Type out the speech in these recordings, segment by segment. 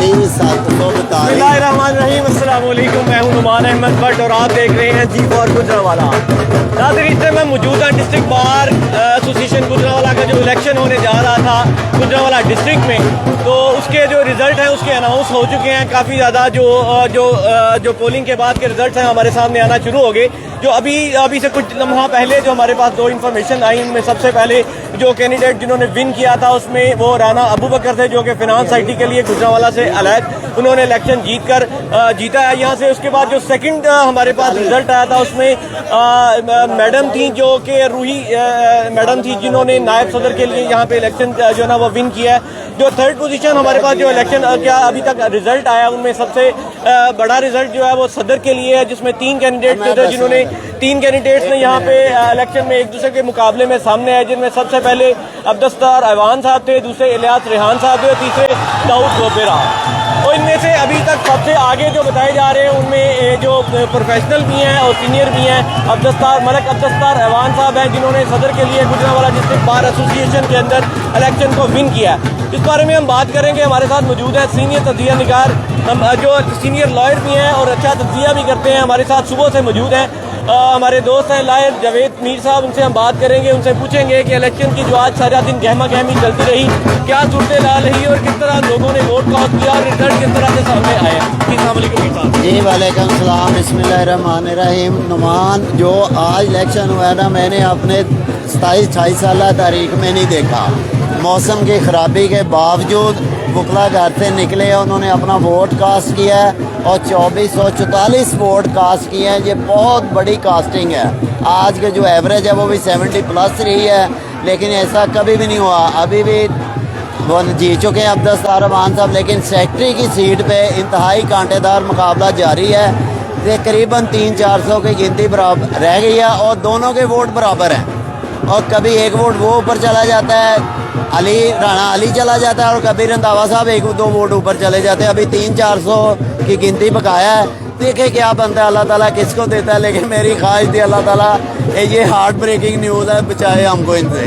बिस्मिल्लाहिर्रहमानिर्रहीम। अस्सलाम वालेकुम। मैं हूं नुमान अहमद भट्ट और आप देख रहे हैं जी फॉर गुजरांवाला। नाज़रीन, मैं मौजूद हूं डिस्ट्रिक्ट बार एसोसिएशन गुजरांवाला का जो इलेक्शन होने जा रहा था गुजरांवाला डिस्ट्रिक्ट में, तो उसके जो रिजल्ट हैं उसके अनाउंस हो चुके हैं। काफ़ी ज़्यादा जो पोलिंग के बाद के रिजल्ट हैं हमारे सामने आना शुरू हो गए। जो अभी से कुछ लम्हा पहले जो हमारे पास दो इन्फॉर्मेशन आई, उनमें सबसे पहले जो कैंडिडेट जिन्होंने विन किया था उसमें वो राना अबू बकर थे, जो कि फिनांस आईटी के लिए गुजरांवाला से अलग उन्होंने इलेक्शन जीता है यहाँ से। उसके बाद जो सेकंड हमारे पास रिजल्ट आया था उसमें मैडम थी जो कि रूही मैडम थी, जिन्होंने नायब सदर के लिए यहाँ पे इलेक्शन जो है ना वो विन किया है। जो थर्ड पोजीशन हमारे पास जो इलेक्शन क्या अभी तक रिजल्ट आया उनमें सबसे बड़ा रिजल्ट जो है वो सदर के लिए है, जिसमें तीन कैंडिडेट थे, जिन्होंने तीन कैंडिडेट्स ने यहाँ पे इलेक्शन में एक दूसरे के मुकाबले में सामने आए, जिनमें सबसे पहले अब्दुस्तार ऐवान साहब थे, दूसरे इलियास रेहान साहब थे, तीसरे दाऊद गोपेरा। और इनमें से अभी तक सबसे आगे जो बताए जा रहे हैं उनमें जो प्रोफेशनल भी हैं और सीनियर भी हैं, मलक अब्दुस्तार ऐवान साहब हैं, जिन्होंने सदर के लिए गुजरांवाला डिस्ट्रिक्ट बार एसोसिएशन के अंदर इलेक्शन को विन किया है। इस बारे में हम बात करेंगे। हमारे साथ मौजूद है सीनियर तज्जिया निगार, जो सीनियर लॉयर भी हैं और अच्छा तज्जिया भी करते हैं, हमारे साथ सुबह से मौजूद हैं। हमारे दोस्त हैं लॉयर जावेद मीर साहब, उनसे हम बात करेंगे, उनसे पूछेंगे कि इलेक्शन की जो आज सारा दिन गहमा गहमी चलती रही, क्या सूरत हाल रही और किस तरह लोगों ने वोट कास्ट किया और रिजल्ट किस तरह से सामने आया। अस्सलाम वालेकुम मीर साहब। जी वालेकुम सलाम। बिस्मिल्लाहिर्रहमानिर्रहीम। नुमान, जो आज इलेक्शन हुआ ना, मैंने अपने 27-28 साल तारीख में नहीं देखा। मौसम की ख़राबी के बावजूद वकला घर से निकले, उन्होंने अपना वोट कास्ट किया है और 2444 वोट कास्ट किए हैं। ये बहुत बड़ी कास्टिंग है। आज के जो एवरेज है वो भी 70+ रही है, लेकिन ऐसा कभी भी नहीं हुआ। अभी भी वो जीत चुके हैं अब्दुस्तार ऐवान साहब, लेकिन सेक्रेटरी की सीट पे इंतहाई कांटेदार मुकाबला जारी है। तकरीबन 300-400 की गिनती बराबर रह गई है और दोनों के वोट बराबर हैं, और कभी एक वोट वो ऊपर चला जाता है, राणा अली चला जाता है, और कभी रंधावा साहब 1-2 वोट ऊपर चले जाते हैं। अभी 300-400 की गिनती बकाया है। देखे क्या बनता है, अल्लाह ताला किसको देता है, लेकिन मेरी ख्वाहिश थी अल्लाह ताला, ये हार्ट ब्रेकिंग न्यूज़ है, बचाए हमको इनसे।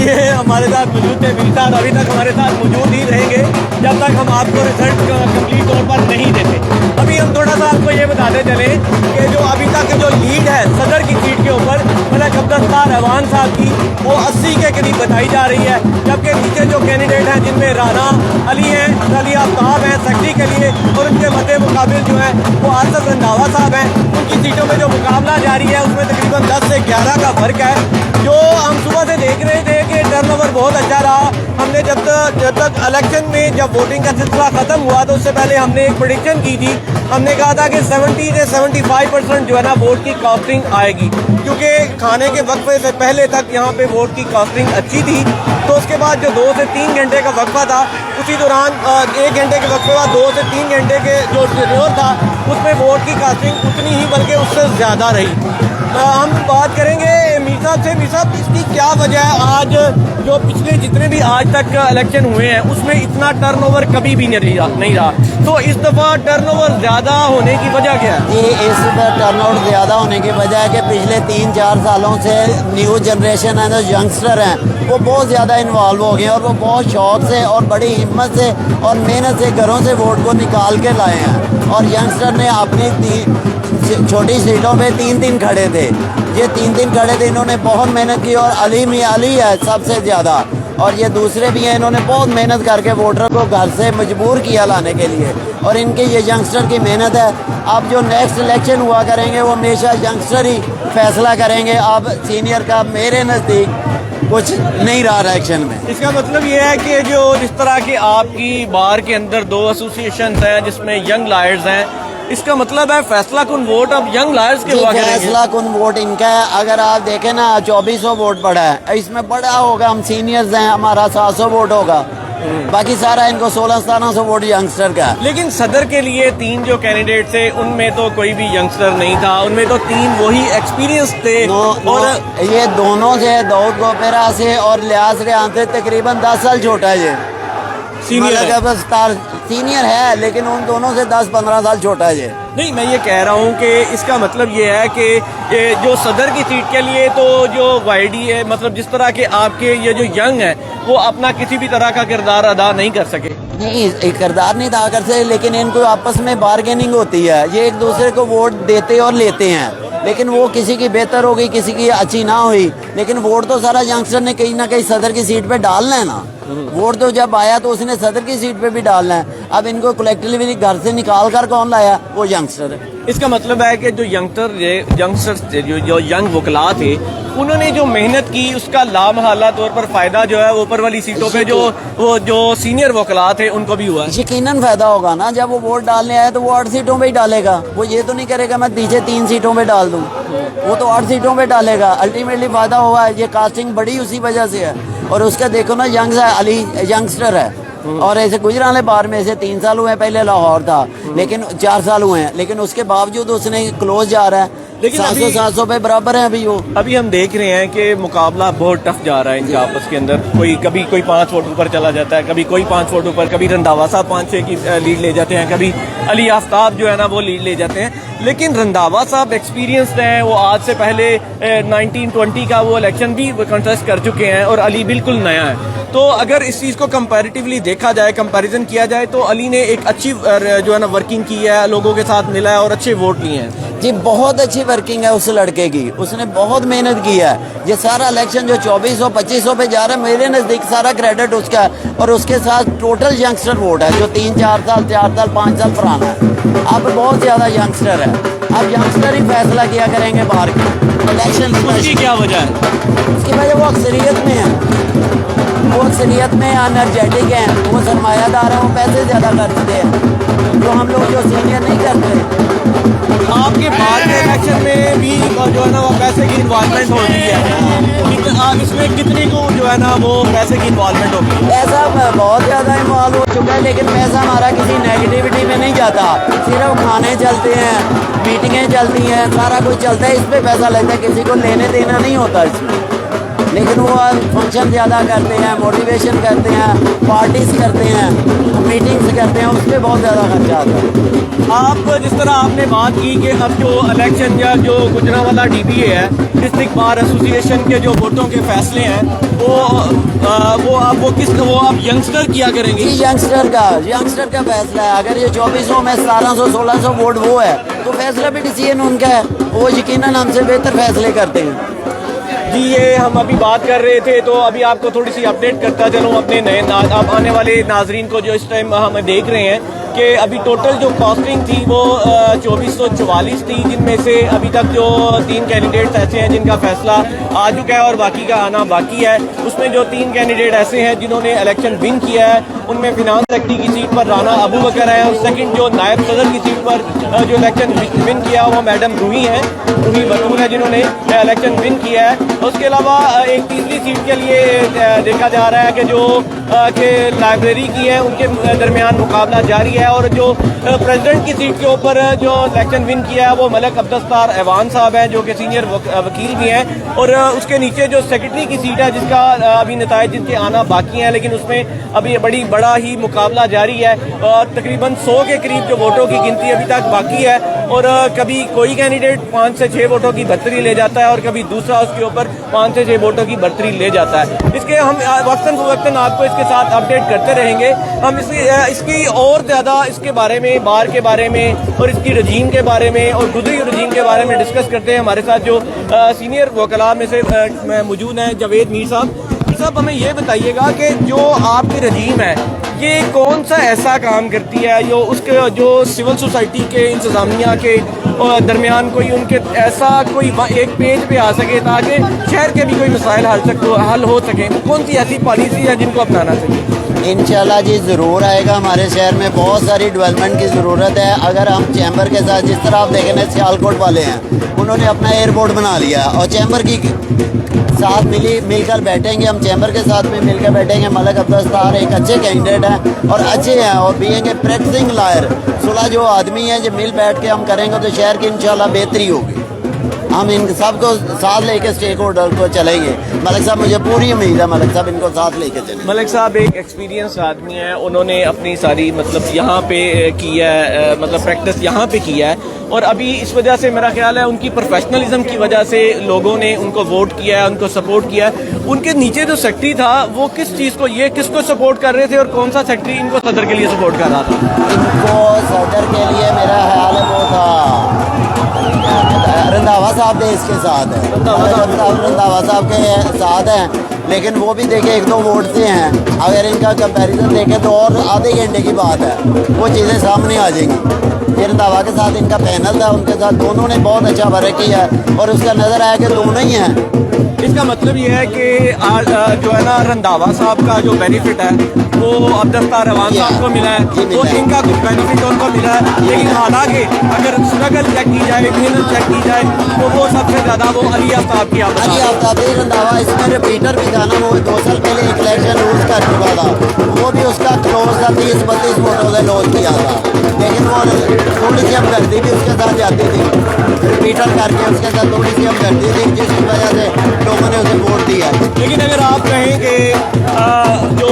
ये हमारे साथ मौजूद थे मीर साहब, अभी तक हमारे साथ मौजूद ही रहेंगे जब तक हम आपको रिजल्ट कंप्लीट तौर पर नहीं देते। अभी हम थोड़ा सा आपको ये बताते चले कि जो अभी तक जो लीड है सदर की सीट के ऊपर मलक अब्दुस्तार ऐवान साहब की, वो 80 के करीब बताई जा रही है, जबकि नीचे जो कैंडिडेट हैं जिनमें राना अली हैं, अली आफ्ताब हैं सेक्रेटरी के लिए, और उनके मद्दे मुकाबिल जो है वो आसफ रंधावा साहब हैं। उनकी सीटों में जो मुकाबला जारी है उसमें तकरीबन 10 से 11 का फर्क है। जो हम सुबह से देख रहे थे कि टर्नओवर बहुत अच्छा रहा। हमने जब तक इलेक्शन में जब वोटिंग का सिलसिला ख़त्म हुआ तो उससे पहले हमने एक प्रेडिक्शन की थी। हमने कहा था कि 70 से 75% जो है ना वोट की कास्टिंग आएगी, क्योंकि खाने के वक्फे से पहले तक यहाँ पे वोट की कास्टिंग अच्छी थी। तो उसके बाद जो 2 से 3 घंटे का वक्फा था, उसी दौरान 1 घंटे के वक्फे बाद 2 से 3 घंटे के जो टेन्योर था उसमें वोट की कास्टिंग उतनी ही बल्कि उससे ज़्यादा रही। हम बात करेंगे मीर साहब से। मीर साहब, इसकी क्या वजह है? आज जो पिछले जितने भी आज तक इलेक्शन हुए हैं उसमें इतना टर्नओवर कभी भी नहीं रहा, तो इस दफ़ा टर्नओवर ज़्यादा होने की वजह क्या है? ये इस बार टर्नआउट ज़्यादा होने की वजह है कि पिछले 3-4 सालों से न्यू जनरेशन है, जो यंगस्टर हैं, वो बहुत ज़्यादा इन्वॉल्व हो गए और वो बहुत शौक से और बड़ी हिम्मत से और मेहनत से घरों से वोट को निकाल के लाए हैं। और यंगस्टर ने अपनी छोटी सीटों पे 3 खड़े थे, ये 3 खड़े थे, इन्होंने बहुत मेहनत की। और अली है सबसे ज़्यादा, और ये दूसरे भी हैं, इन्होंने बहुत मेहनत करके वोटर को घर से मजबूर किया लाने के लिए, और इनके ये यंगस्टर की मेहनत है। अब जो नेक्स्ट इलेक्शन हुआ करेंगे वो हमेशा यंगस्टर ही फैसला करेंगे। अब सीनियर का मेरे नज़दीक कुछ नहीं रहा इलेक्शन में। इसका मतलब ये है कि जो इस तरह की आपकी बार के अंदर 2 एसोसिएशन हैं जिसमें यंग लॉयर्स हैं, इसका मतलब है फैसला कुन वोट अब यंग लॉयर्स के हुआ करेंगे। फैसला कुन वोट इनका है। अगर आप देखें ना, 2400 वोट पड़ा है, इसमें बड़ा होगा, हम सीनियर्स हैं, हमारा 700 वोट होगा, बाकी सारा इनको 1600-1700 वोट यंगस्टर का। लेकिन सदर के लिए 3 जो कैंडिडेट थे उनमें तो कोई भी यंगस्टर नहीं था, उनमें तो 3 वही एक्सपीरियंस थे। और ये दोनों से, दाऊद गोपेरा से और इलियास रेहान से तकरीबन 10 साल छोटा है। ये सीनियर है, लेकिन उन दोनों से 10-15 साल छोटा है। ये नहीं, मैं ये कह रहा हूँ कि इसका मतलब ये है कि ये जो सदर की सीट के लिए तो जो वाईडी है, मतलब जिस तरह के आपके ये जो यंग है वो अपना किसी भी तरह का किरदार अदा नहीं कर सके। नहीं किरदार नहीं अदा कर सकते, लेकिन इनको आपस में बार्गेनिंग होती है, ये एक दूसरे को वोट देते और लेते हैं, लेकिन वो किसी की बेहतर हो गई किसी की अच्छी ना हुई, लेकिन वोट तो सारा यंगस्टर ने कहीं ना कहीं सदर की सीट पे डालना है ना। वोट तो जब आया तो उसने सदर की सीट पे भी डालना है। अब इनको कलेक्टिवली घर से निकाल कर कौन लाया? वो यंगस्टर है। इसका मतलब है कि जो यंगस्टर्स जो यंग वकला थे उन्होंने जो मेहनत की उसका लामहला तौर पर फायदा जो है ऊपर वाली सीटों पे जो सीनियर वकला थे उनको भी हुआ है। यकीनन फायदा होगा ना, जब वो वोट डालने आया तो वो 8 सीटों पे ही डालेगा, वो ये तो नहीं करेगा मैं पीछे 3 सीटों पे डाल दूं, वो तो 8 सीटों पे डालेगा। अल्टीमेटली फायदा होगा, ये कास्टिंग बड़ी उसी वजह से है। और उसका देखो ना, अली यंगस्टर है और ऐसे गुजराले बार में से 3 साल हुए, पहले लाहौर था लेकिन 4 साल हुए हैं, लेकिन उसके बावजूद उसने क्लोज जा रहा है, लेकिन 700 पे बराबर है अभी वो। अभी हम देख रहे हैं कि मुकाबला बहुत टफ जा रहा है इनके आपस के अंदर। कभी कोई 5 वोट ऊपर चला जाता है, कभी कोई 5 वोट ऊपर, कभी रंधावा साहब 5-6 की लीड ले जाते हैं, कभी अली आफ्ताब जो है ना वो लीड ले जाते हैं। लेकिन रंधावा साहब एक्सपीरियंस्ड हैं, वो आज से पहले 1920 का वो इलेक्शन भी कंटेस्ट कर चुके हैं और अली बिल्कुल नया है। तो अगर इस चीज़ को कंपैरेटिवली देखा जाए, कंपैरिजन किया जाए, तो अली ने एक अच्छी जो है ना वर्किंग की है, लोगों के साथ मिला है और अच्छे वोट लिए हैं। जी बहुत अच्छी वर्किंग है उस लड़के की, उसने बहुत मेहनत की है। ये सारा इलेक्शन जो 2400-2500 पे जा रहा है, मेरे नज़दीक सारा क्रेडिट उसका है। और उसके साथ टोटल यंगस्टर वोट है जो 3-4 साल 4 साल 5 साल पुराना है। अब बहुत ज़्यादा यंगस्टर है, अब यंगस्टर ही फैसला किया करेंगे बाहर के इलेक्शन। उसकी क्या वजह है? उसकी वजह वो अक्सरियत में है, वो अक्सरियत में एनर्जेटिक हैं, वो सरमायादार हैं, वो पैसे ज़्यादा खर्चते हैं जो हम लोग जो सीनियर नहीं करते। आपके बाद के इलेक्शन में भी जो है ना वो पैसे की इन्वॉल्वमेंट होती है, आप इसमें कितनी को जो है ना वो पैसे की इन्वॉल्वमेंट होगी? पैसा बहुत ज़्यादा इन्वॉल्व हो चुका है, लेकिन पैसा हमारा किसी नेगेटिविटी में नहीं जाता, सिर्फ खाने चलते हैं, मीटिंगें चलती हैं, सारा कुछ चलता है, इस पर पैसा लगता है, किसी को लेने देना नहीं होता इसमें। लेकिन वो फंक्शन ज़्यादा करते हैं, मोटिवेशन करते हैं, पार्टीज करते हैं, मीटिंग्स करते हैं, उस पर बहुत ज़्यादा खर्चा आता है। आप जिस तरह आपने बात की कि अब जो इलेक्शन या जो गुजरांवाला DBA है, डिस्ट्रिक्ट बार एसोसिएशन के जो वोटों के फैसले हैं वो आप यंगस्टर किया करेंगे? जी यंगस्टर का फैसला है। अगर ये 2400 में 1700-1600 वोट वो है तो फैसला भी डिसीजन उनका है, वो यकीनन हमसे बेहतर फैसले करते हैं। जी ये हम अभी बात कर रहे थे, तो अभी आपको थोड़ी सी अपडेट करता चलूँ अपने नए अब आने वाले नाजरीन को जो इस टाइम हम देख रहे हैं कि अभी टोटल जो कॉस्टिंग थी वो 2444 थी, जिनमें से अभी तक जो 3 कैंडिडेट्स ऐसे हैं जिनका फैसला आ चुका है और बाकी का आना बाकी है। उसमें जो 3 कैंडिडेट ऐसे हैं जिन्होंने इलेक्शन विन किया है, उनमें फिनांस सेक्रेटरी की सीट पर राना अबू बकर है और सेकंड जो नायब सदर की सीट पर जो इलेक्शन विन किया वो मैडम रूही बतूल है जिन्होंने इलेक्शन विन किया है। उसके अलावा एक तीसरी सीट के लिए देखा जा रहा है कि जो लाइब्रेरी की है उनके दरमियान मुकाबला जारी है और जो प्रेसिडेंट की सीट के ऊपर जो इलेक्शन विन किया है वो मलक अब्दुस्तार ऐवान साहब हैं जो कि सीनियर वकील भी हैं। और उसके नीचे जो सेक्रेटरी की सीट है जिसका अभी नताइज जिनके आना बाकी हैं, लेकिन उसमें अभी बड़ा ही मुकाबला जारी है और तकरीबन 100 के करीब जो वोटों की गिनती अभी तक बाकी है और कभी कोई कैंडिडेट 5 से 6 वोटों की बढ़तरी ले जाता है और कभी दूसरा उसके ऊपर 5 से 6 वोटों की बढ़तरी ले जाता है। इसके हम वक्तन फवक्तन आपको इसके साथ अपडेट करते रहेंगे। हम इसकी और ज़्यादा इसके बारे में, बार के बारे में और इसकी रजीम के बारे में और गुजरी रजीम के बारे में डिस्कस करते हैं। हमारे साथ जो सीनियर वकला में से मौजूद हैं जावेद मीर साहब, हमें ये बताइएगा कि जो आपकी रजीम है ये कौन सा ऐसा काम करती है जो सिविल सोसाइटी के इंतज़ामिया के दरमियान कोई उनके ऐसा कोई एक पेज पे आ सके ताकि शहर के भी कोई मसाइल हल हो सकें? कौन सी ऐसी पॉलिसी है जिनको अपनाना चाहिए? इंशाल्लाह जी ज़रूर आएगा। हमारे शहर में बहुत सारी डेवलपमेंट की ज़रूरत है। अगर हम चैम्बर के साथ, जिस तरह आप देखें सियालकोट वाले हैं, उन्होंने अपना एयरपोर्ट बना लिया और चैम्बर की साथ मिलकर बैठेंगे, हम चैम्बर के साथ में मिलकर बैठेंगे। मलक अब्दुस्तार एक अच्छे कैंडिडेट हैं और अच्छे हैं और बीइंग ए प्रैक्टिसिंग लॉयर, सुलह जो आदमी है, जो मिल बैठ के हम करेंगे तो शहर की इंशाल्लाह बेहतरी होगी। हम इन सबको साथ लेके स्टेक होल्डर को चलेंगे। मलिक साहब मुझे पूरी उम्मीद है मलिक साहब इनको साथ लेके चलेंगे। मलिक साहब एक एक्सपीरियंस आदमी है, उन्होंने अपनी सारी मतलब यहाँ पे की है, मतलब प्रैक्टिस यहाँ पे की है, और अभी इस वजह से मेरा ख्याल है उनकी प्रोफेशनलिज्म की वजह से लोगों ने उनको वोट किया है, उनको सपोर्ट किया है। उनके नीचे जो सेक्रेटरी था वो किस चीज़ को, ये किसको सपोर्ट कर रहे थे और कौन सा सेक्रेटरी इनको सदर के लिए सपोर्ट कर रहा था? इनको सदर के लिए मेरा ख्याल है वो था रंधावा साहब थे, इसके साथ है रंधावा साहब के साथ हैं, लेकिन वो भी देखे एक दो वोट से हैं। अगर इनका कंपैरिजन देखें तो और आधे घंटे की बात है, वो चीज़ें सामने आ जाएंगी। फिर रंधावा के साथ इनका पैनल था, उनके साथ दोनों ने बहुत अच्छा वर्क किया और उसका नज़र आया कि दोनों ही हैं। इसका मतलब ये है कि जो है ना रंधावा साहब का जो बेनिफिट है वो अब्दुल रवान साहब को मिला है, तो इनका कुछ बेनिफिट उनको मिला है। लेकिन हालांकि अगर स्ट्रगल चेक की जाए, मेहनत चेक की जाए, तो वो सबसे ज़्यादा वो अली आफ्ताब की अली आफ्ताब रंधावा इसमें रिपीटर भी था ना, वो 2 साल पहले एक इलेक्शन लूज कर चुका था, वो भी उसका क्लोज था, 30-32 वोटों से लॉस किया था, लेकिन वो थोड़ी सी हमदर्दी भी उसके साथ जाती थी, रिपीटर करके उसके साथ थोड़ी सी हमदर्दी थी, जिसकी वजह से लोगों ने उसे वोट दिया। लेकिन अगर आप कहें कि जो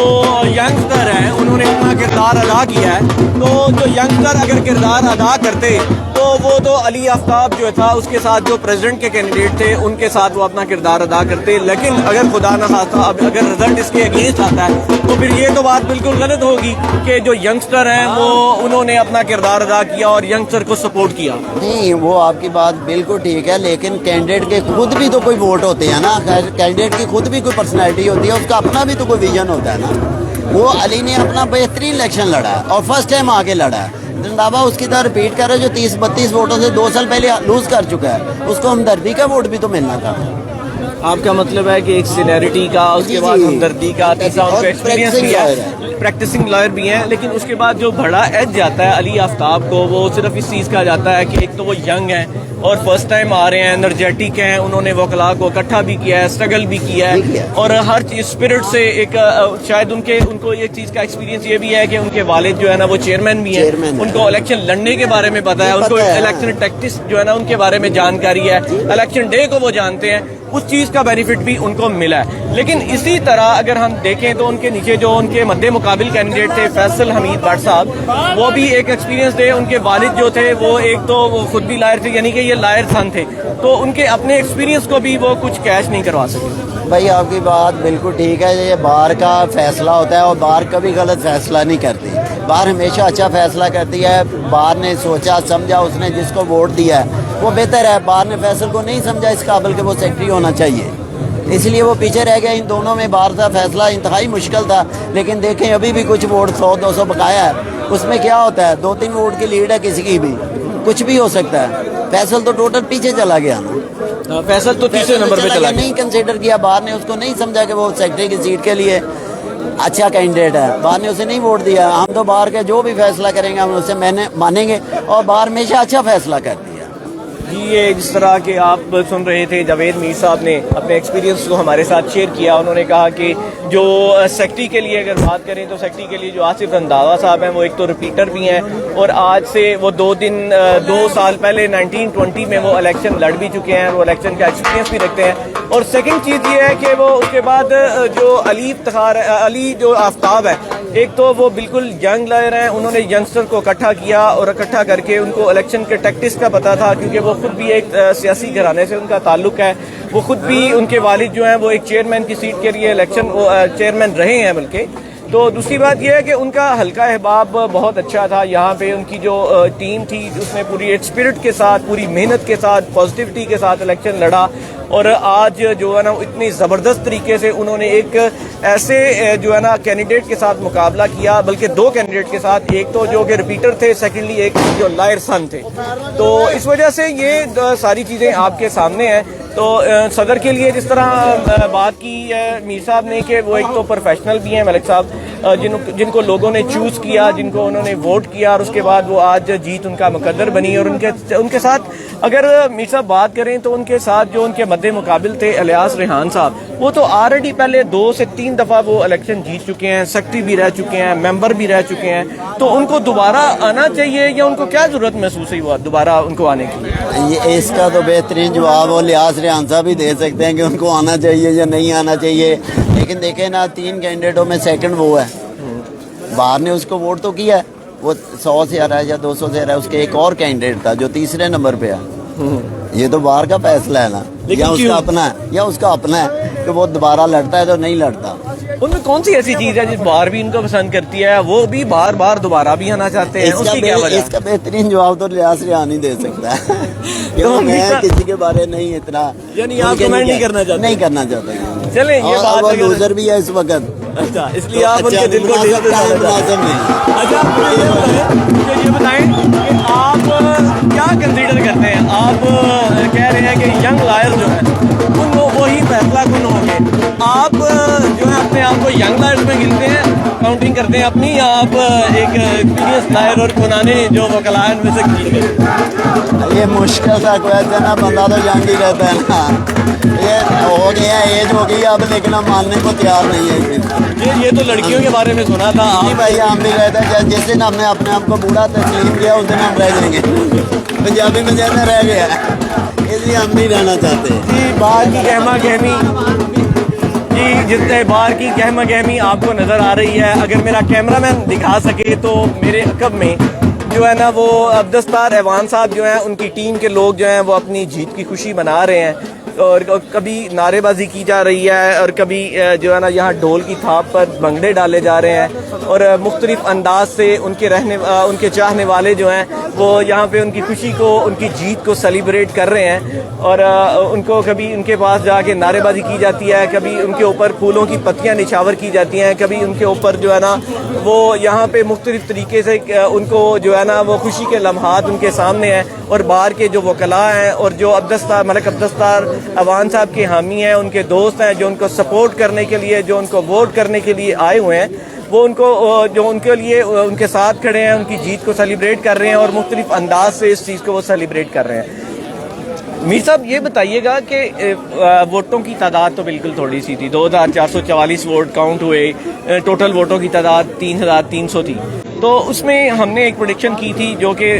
यंगस्टर हैं उन्होंने अपना किरदार अदा किया है, तो जो यंगस्टर अगर किरदार अदा करते तो वो तो अली आफ्ताब जो था उसके साथ जो प्रेसिडेंट के कैंडिडेट थे उनके साथ वो अपना किरदार अदा करते। लेकिन अगर खुदा न खास्ता अगर रिजल्ट इसके अगेंस्ट आता है तो फिर ये तो बात बिल्कुल गलत होगी कि जो यंगस्टर हैं वो उन्होंने अपना किरदार अदा किया और यंगस्टर को सपोर्ट किया। नहीं, वो आपकी बात बिल्कुल ठीक है, लेकिन कैंडिडेट के खुद भी तो कोई वोट होते हैं ना, कैंडिडेट की खुद भी कोई पर्सनैलिटी होती है, उसका अपना भी तो कोई विजन होता है ना। वो अली ने अपना बेहतरीन इलेक्शन लड़ा है और फर्स्ट टाइम आके लड़ा है। रंधावा उसकी तरह रिपीट कर रहा है जो 30-32 वोटों से 2 साल पहले लूज कर चुका है, उसको हमदर्दी का वोट भी तो मिलना था। आपका मतलब है कि एक सीनियरिटी का, उसके बाद हमदर्दी का, तीसरा उनका एक्सपीरियंस भी है, प्रैक्टिसिंग लॉयर भी हैं, लेकिन उसके बाद जो बड़ा एज जाता है अली आफ्ताब को वो सिर्फ इस चीज़ का जाता है कि एक तो वो यंग हैं और फर्स्ट टाइम आ रहे हैं, एनर्जेटिक हैं, उन्होंने वकला को इकट्ठा भी किया है, स्ट्रगल भी किया है, और हर चीज़ स्पिरिट से एक शायद उनको एक चीज़ का एक्सपीरियंस ये भी है कि उनके वालिद जो है ना वो चेयरमैन भी हैं, उनको इलेक्शन लड़ने के बारे में पता है, उनको इलेक्शन टैक्टिक्स जो है ना उनके बारे में जानकारी है, इलेक्शन डे को वो जानते हैं, उस चीज़ का बेनिफिट भी उनको मिला है। लेकिन इसी तरह अगर हम देखें तो उनके नीचे जो उनके मद्दे मुकाबिल कैंडिडेट थे फैसल हमीद भट्ट साहब, वो भी एक एक्सपीरियंस थे। उनके वालिद जो थे वो एक तो वो खुद भी लायर थे, यानी कि ये लायर सन थे, तो उनके अपने एक्सपीरियंस को भी वो कुछ कैश नहीं करवा सके। भाई आपकी बात बिल्कुल ठीक है, ये बार का फैसला होता है और बार कभी गलत फैसला नहीं करती, बार हमेशा अच्छा फैसला करती है। बार ने सोचा समझा, उसने जिसको वोट दिया है वो बेहतर है। बार ने फैसल को नहीं समझा इस काबिल के वो सेक्रेटरी होना चाहिए, इसलिए वो पीछे रह गया। इन दोनों में बार का फैसला इंतहाई मुश्किल था, लेकिन देखें अभी भी कुछ वोट 100-200 बकाया है, उसमें क्या होता है 2-3 वोट की लीड है, किसी की भी कुछ भी हो सकता है। फैसल तो टोटल पीछे चला गया ना, फैसल तो तीसरे नंबर पे चला गया। नहीं कंसिडर किया बार ने, उसको नहीं समझा कि वो सेक्रेटरी की सीट के लिए अच्छा कैंडिडेट है, बार ने उसे नहीं वोट दिया। हम तो बार के जो भी फैसला करेंगे हम उसे मानेंगे और बार हमेशा अच्छा फैसला करती है। जी, ये जिस तरह के आप सुन रहे थे जावेद मीर साहब ने अपने एक्सपीरियंस को हमारे साथ शेयर किया। उन्होंने कहा कि जो सेक्रेटरी के लिए अगर बात करें तो सेक्रेटरी के लिए जो आसिफ रंधावा साहब हैं वो एक तो रिपीटर भी हैं और आज से वो 2 साल पहले 1920 में वो इलेक्शन लड़ भी चुके हैं, वो इलेक्शन का एक्सपीरियंस भी रखते हैं। और सेकंड चीज़ ये है कि वो उसके बाद जो अली जो आफ्ताब है, एक तो वो बिल्कुल यंग लॉयर हैं, उन्होंने यंगस्टर को इकट्ठा किया और इकट्ठा करके उनको इलेक्शन के टैक्टिक्स का पता था, क्योंकि वो खुद भी एक सियासी घराने से उनका ताल्लुक है। वो खुद भी, उनके वालिद जो हैं वो एक चेयरमैन की सीट के लिए इलेक्शन चेयरमैन रहे हैं बल्कि। तो दूसरी बात यह है कि उनका हल्का अहबाब बहुत अच्छा था यहाँ पे। उनकी जो टीम थी उसने पूरी एक स्पिरिट के साथ, पूरी मेहनत के साथ, पॉजिटिविटी के साथ इलेक्शन लड़ा और आज जो है ना इतनी ज़बरदस्त तरीके से उन्होंने एक ऐसे जो है ना कैंडिडेट के साथ मुकाबला किया, बल्कि 2 कैंडिडेट के साथ, एक तो जो कि रिपीटर थे, सेकेंडली एक जो लायर सन थे। तो इस वजह से ये सारी चीज़ें आपके सामने हैं। तो सदर के लिए जिस तरह बात की मीर साहब ने कि वो एक तो प्रोफेशनल भी हैं मलिक साहब, جن کو لوگوں نے چوز کیا, جن کو انہوں نے ووٹ کیا, اور اس کے بعد وہ آج جیت ان کا مقدر بنی. اور ان کے ساتھ اگر میر صاحب بات کریں تو ان کے ساتھ جو ان کے مد مقابل تھے الیاس ریحان صاحب, وہ تو آلریڈی پہلے 2 سے 3 دفعہ وہ الیکشن جیت چکے ہیں, سیکٹری بھی رہ چکے ہیں, ممبر بھی رہ چکے ہیں. تو ان کو دوبارہ آنا چاہیے یا ان کو کیا ضرورت محسوس ہوئی دوبارہ ان کو آنے کی؟ یہ اس کا تو بہترین جواب وہ الیاس ریحان صاحب بھی دے سکتے ہیں کہ ان کو آنا چاہیے یا نہیں آنا چاہیے. لیکن دیکھیں نا 3 کینڈیڈیٹوں میں سیکنڈ وہ ہے, باہر نے اس کو ووٹ تو کیا ہے, وہ 100 سے آ رہا ہے یا 200 سے آ رہا ہے. اس کے ایک اور کینڈیڈیٹ تھا جو تیسرے نمبر پہ ہے. یہ تو باہر کا فیصلہ ہے نا, یا اس کا اپنا ہے یا اس کا اپنا ہے کہ وہ دوبارہ لڑتا ہے تو نہیں لڑتا. ان میں کون سی ایسی چیز ہے جس باہر بھی ان کو پسند کرتی ہے, وہ بھی بار بار دوبارہ بھی آنا چاہتے ہیں؟ اس کی کیا وجہ؟ اس کا بہترین جواب تو الیاس ریحان ہی دے سکتا ہے. میں کسی کے بارے نہیں اتنا, یعنی آپ کمنٹ نہیں کرنا چاہتے؟ نہیں کرنا چاہتا. چلیں یہ بات, وہ لوزر بھی ہے اس وقت. اچھا, اس لیے آپ ان کے دل کو مناسب نہیں. اچھا مجھے یہ بتائیں کہ آپ کیا کنسیڈر کرتے ہیں؟ آپ کہہ رہے ہیں کہ ینگ لائر جو ہے ان وہی فیصلہ کن ہوں گے. آپ جو ہے اپنے آپ کو ینگ لائرز میں گنتے ہیں, کاؤنٹنگ کرتے ہیں اپنی, یا آپ ایک ایکسپیرینس لائر اور پرانے جو وکلائن میں سے کیے گئے؟ یہ مشکل تھا کوئی نا, بندہ تو ینگ ہی رہتا ہے نا. یہ ہو گیا, ایج ہو گئی اب, لیکن ہم ماننے کو تیار نہیں ہے. یہ تو لڑکیوں کے بارے میں سنا تھا. جی بھائی, ہم بھی رہتے ہیں جس دن ہم نے اپنے آپ کو بوڑھا تسلیم کیا اس دن ہم رہ جائیں گے. پنجابی میں جیسا رہ گیا, اس لیے ہم نہیں رہنا چاہتے. جی باہر کی گہما گہمی, جی جتنے باہر کی گہما گہمی آپ کو نظر آ رہی ہے, اگر میرا کیمرہ مین دکھا سکے تو میرے عقب میں جو ہے نا وہ عبدالستار ایوان صاحب جو ہیں, ان کی ٹیم کے لوگ جو ہیں وہ اپنی جیت کی خوشی منا رہے ہیں. اور کبھی نعرے بازی کی جا رہی ہے, اور کبھی جو ہے نا یہاں ڈھول کی تھاپ پر بھنگڑے ڈالے جا رہے ہیں, اور مختلف انداز سے ان کے چاہنے والے جو ہیں وہ یہاں پہ ان کی خوشی کو, ان کی جیت کو سیلیبریٹ کر رہے ہیں. اور ان کو کبھی ان کے پاس جا کے نعرے بازی کی جاتی ہے, کبھی ان کے اوپر پھولوں کی پتیاں نچھاور کی جاتی ہیں, کبھی ان کے اوپر جو ہے نا وہ یہاں پہ مختلف طریقے سے ان کو جو ہے نا وہ خوشی کے لمحات ان کے سامنے ہیں. اور باہر کے جو وکلاء ہیں اور جو ملک عبدالستار ایوان صاحب کے حامی ہیں, ان کے دوست ہیں, جو ان کو سپورٹ کرنے کے لیے, جو ان کو ووٹ کرنے کے لیے آئے ہوئے ہیں, وہ ان کو جو ان کے لیے ان کے ساتھ کھڑے ہیں, ان کی جیت کو سیلیبریٹ کر رہے ہیں, اور مختلف انداز سے اس چیز کو وہ سیلیبریٹ کر رہے ہیں. میر صاحب یہ بتائیے گا کہ ووٹوں کی تعداد تو بالکل تھوڑی سی تھی, 2444 ووٹ کاؤنٹ ہوئے, ٹوٹل ووٹوں کی تعداد 3300 تھی. تو اس میں ہم نے ایک پروڈکشن کی تھی جو کہ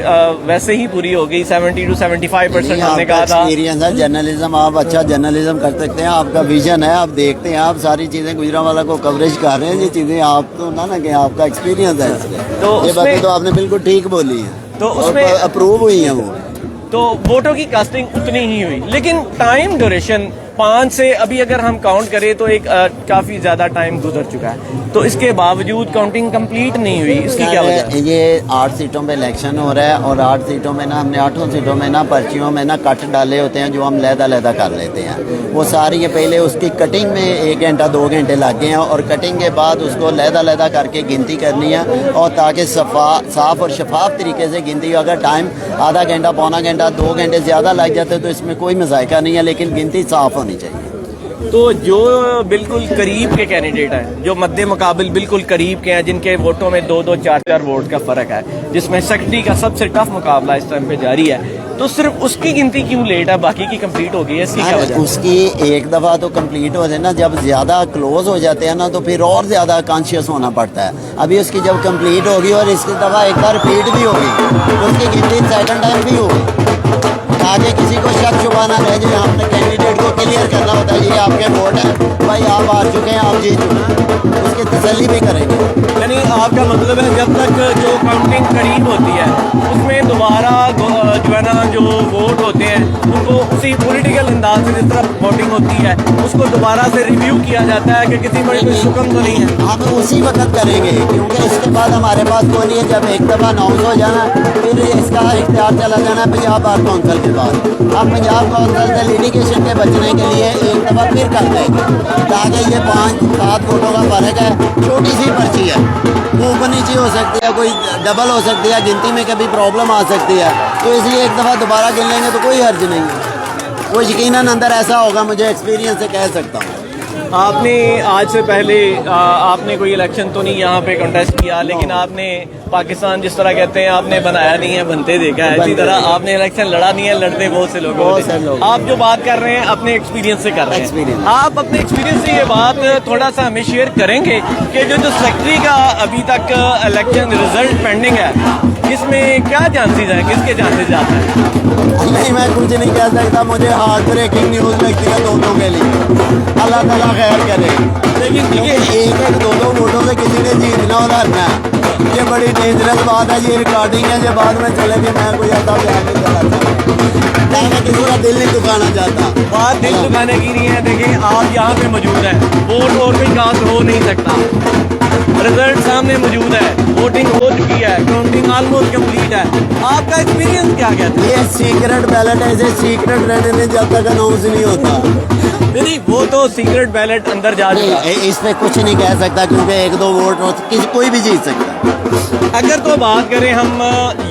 ویسے ہی پوری ہو گئی, 70 to 75% ہم نے کہا تھا. ایکسپیرینس ہے جرنلزم, آپ اچھا جرنلزم کر سکتے ہیں, آپ کا ویژن ہے, آپ دیکھتے ہیں, آپ ساری چیزیں گجرانوالہ کو کوریج کر رہے ہیں. یہ چیزیں آپ تو نہ کہ آپ کا ایکسپیرینس ہے, یہ باتیں تو آپ نے بالکل ٹھیک بولی ہیں, تو اس میں اپروو ہوئی ہیں وہ. تو ووٹوں کی کاسٹنگ اتنی ہی ہوئی, لیکن ٹائم ڈیوریشن 5 سے ابھی اگر ہم کاؤنٹ کریں تو ایک کافی زیادہ ٹائم گزر چکا ہے, تو اس کے باوجود کاؤنٹنگ کمپلیٹ نہیں ہوئی. اس کی کیا وجہ ہے؟ یہ 8 سیٹوں پہ الیکشن ہو رہا ہے, اور 8 سیٹوں میں نا ہم نے 8 سیٹوں میں نا پرچیوں میں نا کٹ ڈالے ہوتے ہیں جو ہم علیحدہ کر لیتے ہیں. وہ ساری یہ پہلے اس کی کٹنگ میں 1 گھنٹہ 2 گھنٹے لگ گئے ہیں, اور کٹنگ کے بعد اس کو علیحدہ کر کے گنتی کرنی ہے, اور تاکہ صاف اور شفاف طریقے سے گنتی. اگر ٹائم آدھا گھنٹہ, پونا گھنٹہ, 2 گھنٹے زیادہ لگ جاتے تو اس میں کوئی مذائقہ نہیں ہے, لیکن گنتی صاف ہونی چاہیے. تو جو بالکل قریب کے کینڈیڈیٹ ہیں, جو مد مقابل بالکل قریب کے ہیں, جن کے ووٹوں میں 2-2, 4-4 ووٹ کا فرق ہے, جس میں سیکٹری کا سب سے ٹف مقابلہ اس ٹائم پہ جاری ہے, تو صرف اس کی گنتی کیوں لیٹ ہے, باقی کی کمپلیٹ ہو گئی ہے؟ اس کی کیا وجہ ہے؟ اس کی ایک دفعہ تو کمپلیٹ ہو جائے نا, جب زیادہ کلوز ہو جاتے ہیں نا تو پھر اور زیادہ کانشیس ہونا پڑتا ہے. ابھی اس کی جب کمپلیٹ ہوگی اور اس کی دفعہ ایک بار ریپیٹ بھی ہوگی تو اس کی گنتی سیکنڈ ٹائم بھی ہوگی, تاکہ کسی کو شک شبہ نہ رہ جائے. ہم نے کینڈیڈیٹ کو کلیئر کرنا ہوتا ہے یہ آپ کے ووٹ ہیں بھائی, آپ آ چکے ہیں, آپ جیت چکے ہیں, اس کی تسلی بھی کریں گے. یعنی آپ کا مطلب ہے جب تک جو کاؤنٹنگ قریب ہوتی ہے اس میں دوبارہ جو ہے نا جو ووٹ ہوتے ہیں ان کو اسی پولیٹیکل انداز سے جس طرح ووٹنگ ہوتی ہے اس کو دوبارہ سے ریویو کیا جاتا ہے کہ کسی میں کوئی شکم تو نہیں ہے. ہم اسی وقت کریں گے, کیونکہ اس کے بعد ہمارے پاس کوئی نہیں ہے. جب ایک دفعہ اناؤنس ہو جانا پھر اس کا اختیار چلا جانا ہے پنجاب بار کونسل کے بعد. ہم پنجاب کونسل سے لیڈیگیشن کے بچنے کے لیے ایک دفعہ پھر کر دیں گے, تاکہ یہ 5-7 ووٹوں کا فرق ہے, چھوٹی سی پرچی ہے, اوپر نیچے ہو سکتی ہے, کوئی ڈبل ہو سکتی ہے, گنتی میں کبھی پرابلم آ سکتی ہے, تو اس لیے ایک دفعہ دوبارہ گن لیں گے تو کوئی حرج نہیں ہے. وہ یقیناً اندر ایسا ہوگا, مجھے ایکسپیرینس سے کہہ سکتا ہوں. آپ نے آج سے پہلے آپ نے کوئی الیکشن تو نہیں یہاں پہ کنٹیسٹ کیا, لیکن آپ نے پاکستان جس طرح کہتے ہیں آپ نے بنایا نہیں ہے, بنتے دیکھا ہے. اسی طرح آپ نے الیکشن لڑا نہیں ہے, لڑتے بہت سے لوگ. آپ جو بات کر رہے ہیں اپنے ایکسپیرینس سے کر رہے ہیں. آپ اپنے ایکسپیرینس سے یہ بات تھوڑا سا ہمیں شیئر کریں گے کہ جو سیکٹری کا ابھی تک الیکشن ریزلٹ پینڈنگ ہے, اس میں کیا چانسز ہیں, کس کے چانسز جاتے ہیں؟ نہیں, میں کچھ نہیں کہہ سکتا. مجھے ہارڈ بریکنگ نیوز لگتی ہے دونوں کے لیے. اللہ تعالیٰ خیر کرے. لیکن ایک دو ووٹوں سے کسی نے جیتنا اور ہارنا ہے, یہ بڑی ڈینجرس بات ہے. یہ ریکارڈنگ ہے, یہ بعد میں چلے گی. میں کوئی ایسا بیان نہیں کرنا چاہتا, میں کسی کا دل نہیں دکھانا چاہتا. بات دل دکھانے کی نہیں ہے. دیکھیں آپ یہاں پہ موجود ہیں, ووٹ اور بھی کاسٹ ہو نہیں سکتا, رزلٹ سامنے موجود ہے, ووٹنگ ہو چکی ہے, کاؤنٹنگ آلموسٹ کمپلیٹ ہے. آپ کا ایکسپیرینس کیا کہتا ہے؟ یہ سیکرٹ بیلٹ ایسے سیکرٹ رہنے میں جب تک اناؤنس نہیں ہوتا. نہیں, وہ تو سیکرٹ بیلٹ اندر جا چکا. اس پہ کچھ نہیں کہہ سکتا کیونکہ ایک دو ووٹ کوئی بھی جیت سکتا. اگر تو بات کریں ہم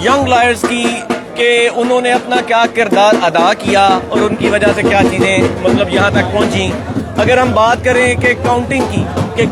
ینگ لائرز کی کہ انہوں نے اپنا کیا کردار ادا کیا اور ان کی وجہ سے کیا چیزیں مطلب یہاں تک پہنچیں. اگر ہم بات کریں کہ کاؤنٹنگ کی, کہ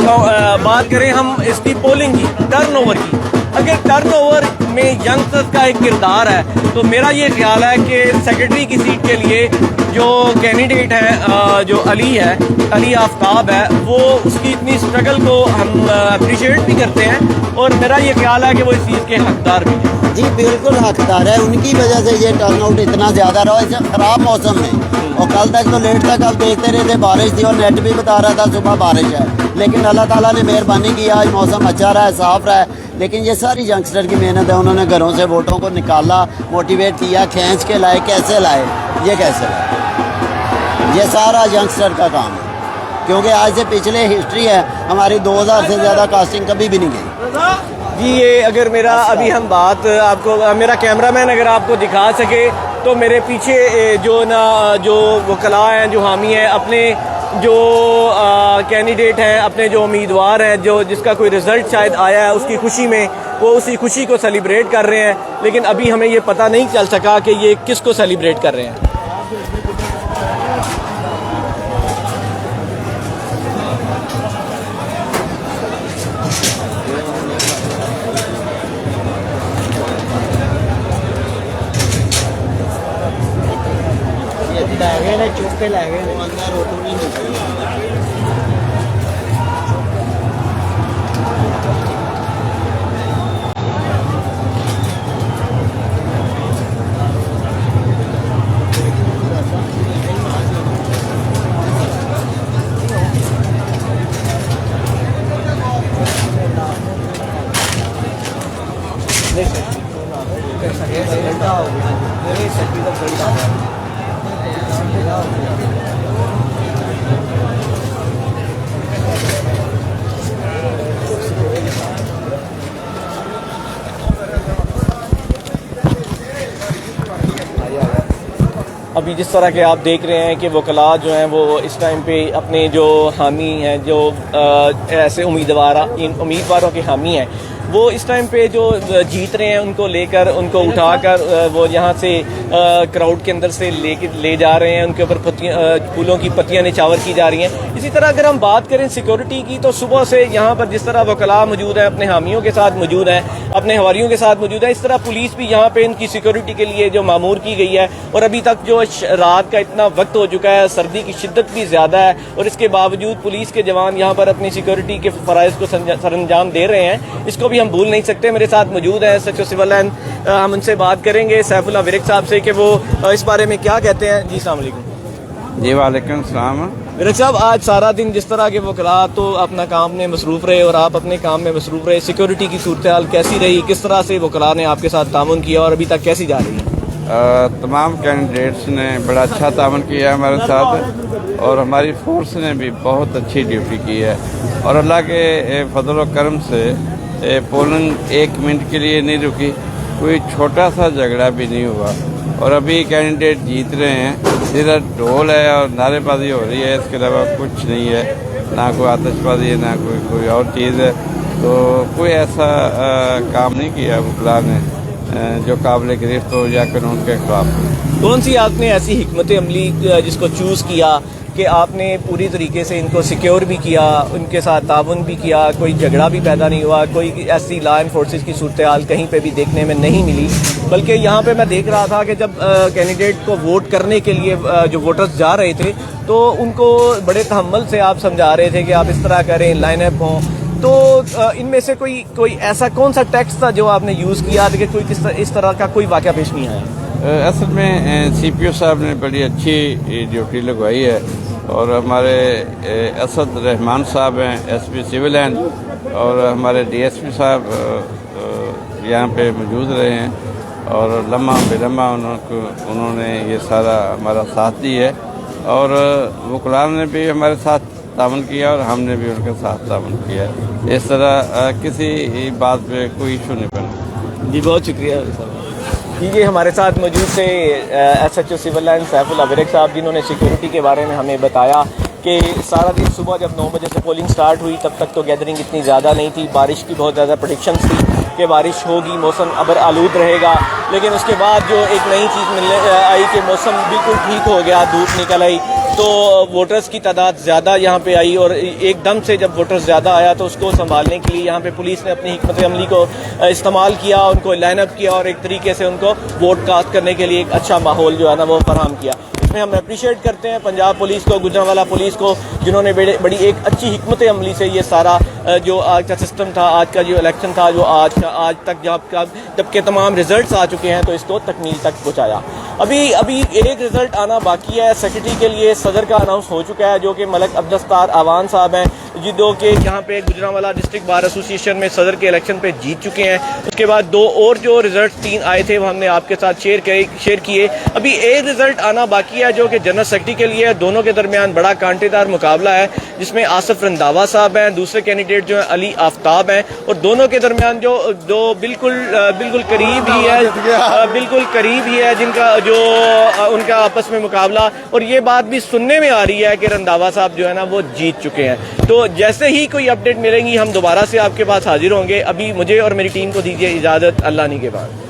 بات کریں ہم اس کی پولنگ کی, ٹرن اوور کی, اگر ٹرن اوور میں ینگسٹرز کا ایک کردار ہے تو میرا یہ خیال ہے کہ سیکرٹری کی سیٹ کے لیے جو کینڈیڈیٹ ہے, جو علی آفتاب ہے, وہ اس کی اتنی اسٹرگل کو ہم اپریشیٹ بھی کرتے ہیں, اور میرا یہ خیال ہے کہ وہ اس چیز کے حقدار بھی ہیں. جی بالکل حقدار ہے. ان کی وجہ سے یہ ٹرن آؤٹ اتنا زیادہ رہا اس خراب موسم میں. اور کل تک تو لیٹ تک آپ دیکھتے رہے تھے بارش تھی, اور نیٹ بھی بتا رہا تھا صبح بارش ہے, لیکن اللہ تعالیٰ نے مہربانی کی, آج موسم اچھا رہا ہے, صاف رہا ہے. لیکن یہ ساری ینگسٹر کی محنت ہے. انہوں نے گھروں سے ووٹوں کو نکالا, موٹیویٹ کیا, کھینچ کے لائے. کیسے لائے, یہ کیسے لائے, یہ سارا ینگسٹر کا کام ہے. کیونکہ آج سے پچھلے ہسٹری ہے ہماری, 2000 سے زیادہ کاسٹنگ کبھی بھی نہیں گئی. جی یہ اگر میرا ابھی ہم بات آپ کو, میرا کیمرہ مین اگر آپ کو دکھا سکے تو میرے پیچھے جو وکلاء ہیں, جو حامی ہیں, اپنے جو کینڈیڈیٹ ہیں, اپنے جو امیدوار ہیں, جس کا کوئی رزلٹ شاید آیا ہے, اس کی خوشی میں وہ اسی خوشی کو سیلیبریٹ کر رہے ہیں. لیکن ابھی ہمیں یہ پتہ نہیں چل سکا کہ یہ کس کو سیلیبریٹ کر رہے ہیں. چپ کے لے گئے اندر آٹو نہیں نکلی. ابھی جس طرح کہ آپ دیکھ رہے ہیں کہ وکلاء جو ہیں وہ اس ٹائم پہ اپنے جو حامی ہیں, جو ایسے امیدواروں کے حامی ہیں, وہ اس ٹائم پہ جو جیت رہے ہیں ان کو لے کر, ان کو اٹھا کر وہ یہاں سے کراؤڈ کے اندر سے لے جا رہے ہیں. ان کے اوپر پھولوں کی پتیاں نچاور کی جا رہی ہیں. اسی طرح اگر ہم بات کریں سیکورٹی کی تو صبح سے یہاں پر جس طرح وکلاء موجود ہیں, اپنے حامیوں کے ساتھ موجود ہیں, اپنے حواریوں کے ساتھ موجود ہیں, اس طرح پولیس بھی یہاں پہ ان کی سیکورٹی کے لیے جو معمور کی گئی ہے. اور ابھی تک جو رات کا اتنا وقت ہو چکا ہے, سردی کی شدت بھی زیادہ ہے, اور اس کے باوجود پولیس کے جوان یہاں پر اپنی سیکورٹی کے فرائض کو سر انجام دے رہے ہیں. اس کو بھی ہم بھول نہیں سکتے. میرے ساتھ موجود ہیں سچو سول لائن, ہم ان سے بات کریں گے سیف اللہ ورک صاحب سے کہ وہ اس بارے میں کیا کہتے ہیں. جی السلام علیکم. جی وعلیکم السلام. ورک صاحب, آج سارا دن جس طرح کے وکلاء تو اپنا کام میں مصروف رہے اور آپ اپنے کام میں مصروف رہے, سیکورٹی کی صورتحال کیسی رہی, کس طرح سے وکلاء نے آپ کے ساتھ تعاون کیا اور ابھی تک کیسی جا رہی ہے؟ تمام کینڈیڈیٹس نے بڑا اچھا تعاون کیا ہے ہمارے ساتھ, اور ہماری فورس نے بھی بہت اچھی ڈیوٹی کی ہے. اور اللہ کے فضل و کرم سے پولنگ 1 منٹ کے لیے نہیں رکی, کوئی چھوٹا سا جھگڑا بھی نہیں ہوا. اور ابھی کینڈیڈیٹ جیت رہے ہیں, صرف ڈھول ہے اور نعرے بازی ہو رہی ہے, اس کے علاوہ کچھ نہیں ہے. نہ کوئی آتش بازی ہے, نہ کوئی اور چیز ہے. تو کوئی ایسا کام نہیں کیا وکلاء نے جو قابل گرفت ہو یا قانون کے خلاف. کون سی آپ نے ایسی حکمت عملی جس کو چوز کیا کہ آپ نے پوری طریقے سے ان کو سیکیور بھی کیا, ان کے ساتھ تعاون بھی کیا, کوئی جھگڑا بھی پیدا نہیں ہوا, کوئی ایسی لا انفورسز کی صورتحال کہیں پہ بھی دیکھنے میں نہیں ملی. بلکہ یہاں پہ میں دیکھ رہا تھا کہ جب کینڈیڈیٹ کو ووٹ کرنے کے لیے جو ووٹرز جا رہے تھے تو ان کو بڑے تحمل سے آپ سمجھا رہے تھے کہ آپ اس طرح کریں, لائن اپ ہوں. تو ان میں سے کوئی ایسا کون سا ٹیکس تھا جو آپ نے یوز کیا کہ کوئی اس طرح کا کوئی واقعہ پیش نہیں آیا؟ اصل میں سی پی او صاحب نے بڑی اچھی ڈیوٹی لگوائی ہے, اور ہمارے اسد رحمان صاحب ہیں ایس پی سول لائن, اور ہمارے ڈی ایس پی صاحب یہاں پہ موجود رہے ہیں, اور لمحہ بے لمحہ انہوں نے یہ سارا ہمارا ساتھ دی ہے, اور وکلاء نے بھی ہمارے ساتھ تعاون کیا اور ہم نے بھی ان کے ساتھ تعاون کیا. اس طرح کسی بات پہ کوئی ایشو نہیں بنا. جی بہت شکریہ صاحب. یہ ہمارے ساتھ موجود تھے S H O civil line Saifullah Virk صاحب, جنہوں نے سیکیورٹی کے بارے میں ہمیں بتایا کہ سارا دن صبح جب 9 بجے سے پولنگ سٹارٹ ہوئی تب تک تو گیدرنگ اتنی زیادہ نہیں تھی, بارش کی بہت زیادہ پریڈکشنز تھی کہ بارش ہوگی, موسم ابر آلود رہے گا. لیکن اس کے بعد جو ایک نئی چیز ملنے آئی کہ موسم بالکل ٹھیک ہو گیا, دھوپ نکل آئی, تو ووٹرز کی تعداد زیادہ یہاں پہ آئی, اور ایک دم سے جب ووٹرز زیادہ آیا تو اس کو سنبھالنے کے لیے یہاں پہ پولیس نے اپنی حکمت عملی کو استعمال کیا, ان کو لائن اپ کیا اور ایک طریقے سے ان کو ووٹ کاسٹ کرنے کے لیے ایک اچھا ماحول جو ہے نا وہ فراہم کیا. اس میں ہم اپریشیٹ کرتے ہیں پنجاب پولیس کو, گجرانوالہ پولیس کو, جنہوں نے بڑی ایک اچھی حکمت عملی سے یہ سارا جو آج کا سسٹم تھا, آج کا جو الیکشن تھا, جو آج تک جب کہ تمام ریزلٹس آ چکے ہیں تو اس کو تکمیل تک پہنچایا. ابھی ایک ریزلٹ آنا باقی ہے. سیکرٹری کے لیے صدر کا اناؤنس ہو چکا ہے جو کہ ملک عبدالستار آوان صاحب ہیں, جو کہ یہاں پہ گجرانوالہ ڈسٹرکٹ بار ایسوسی ایشن میں صدر کے الیکشن پہ جیت چکے ہیں. اس کے بعد 2 اور جو ریزلٹ 3 آئے تھے وہ ہم نے آپ کے ساتھ شیئر کیے. ابھی ایک ریزلٹ آنا باقی ہے جو کہ جنرل سیکرٹری کے لیے. دونوں کے درمیان بڑا کانٹے دار مقابلہ ہے جس میں آصف رنداوا صاحب ہیں, دوسرے کینڈیڈیٹ جو ہیں علی آفتاب ہیں, اور دونوں کے درمیان جو بالکل قریب ہی ہے جن کا جو ان کا آپس میں مقابلہ. اور یہ بات بھی سننے میں آ رہی ہے کہ رنداوا صاحب جو ہے نا وہ جیت چکے ہیں. تو جیسے ہی کوئی اپڈیٹ ملیں گی ہم دوبارہ سے آپ کے پاس حاضر ہوں گے. ابھی مجھے اور میری ٹیم کو دیجیے اجازت, اللہ نے کے بعد.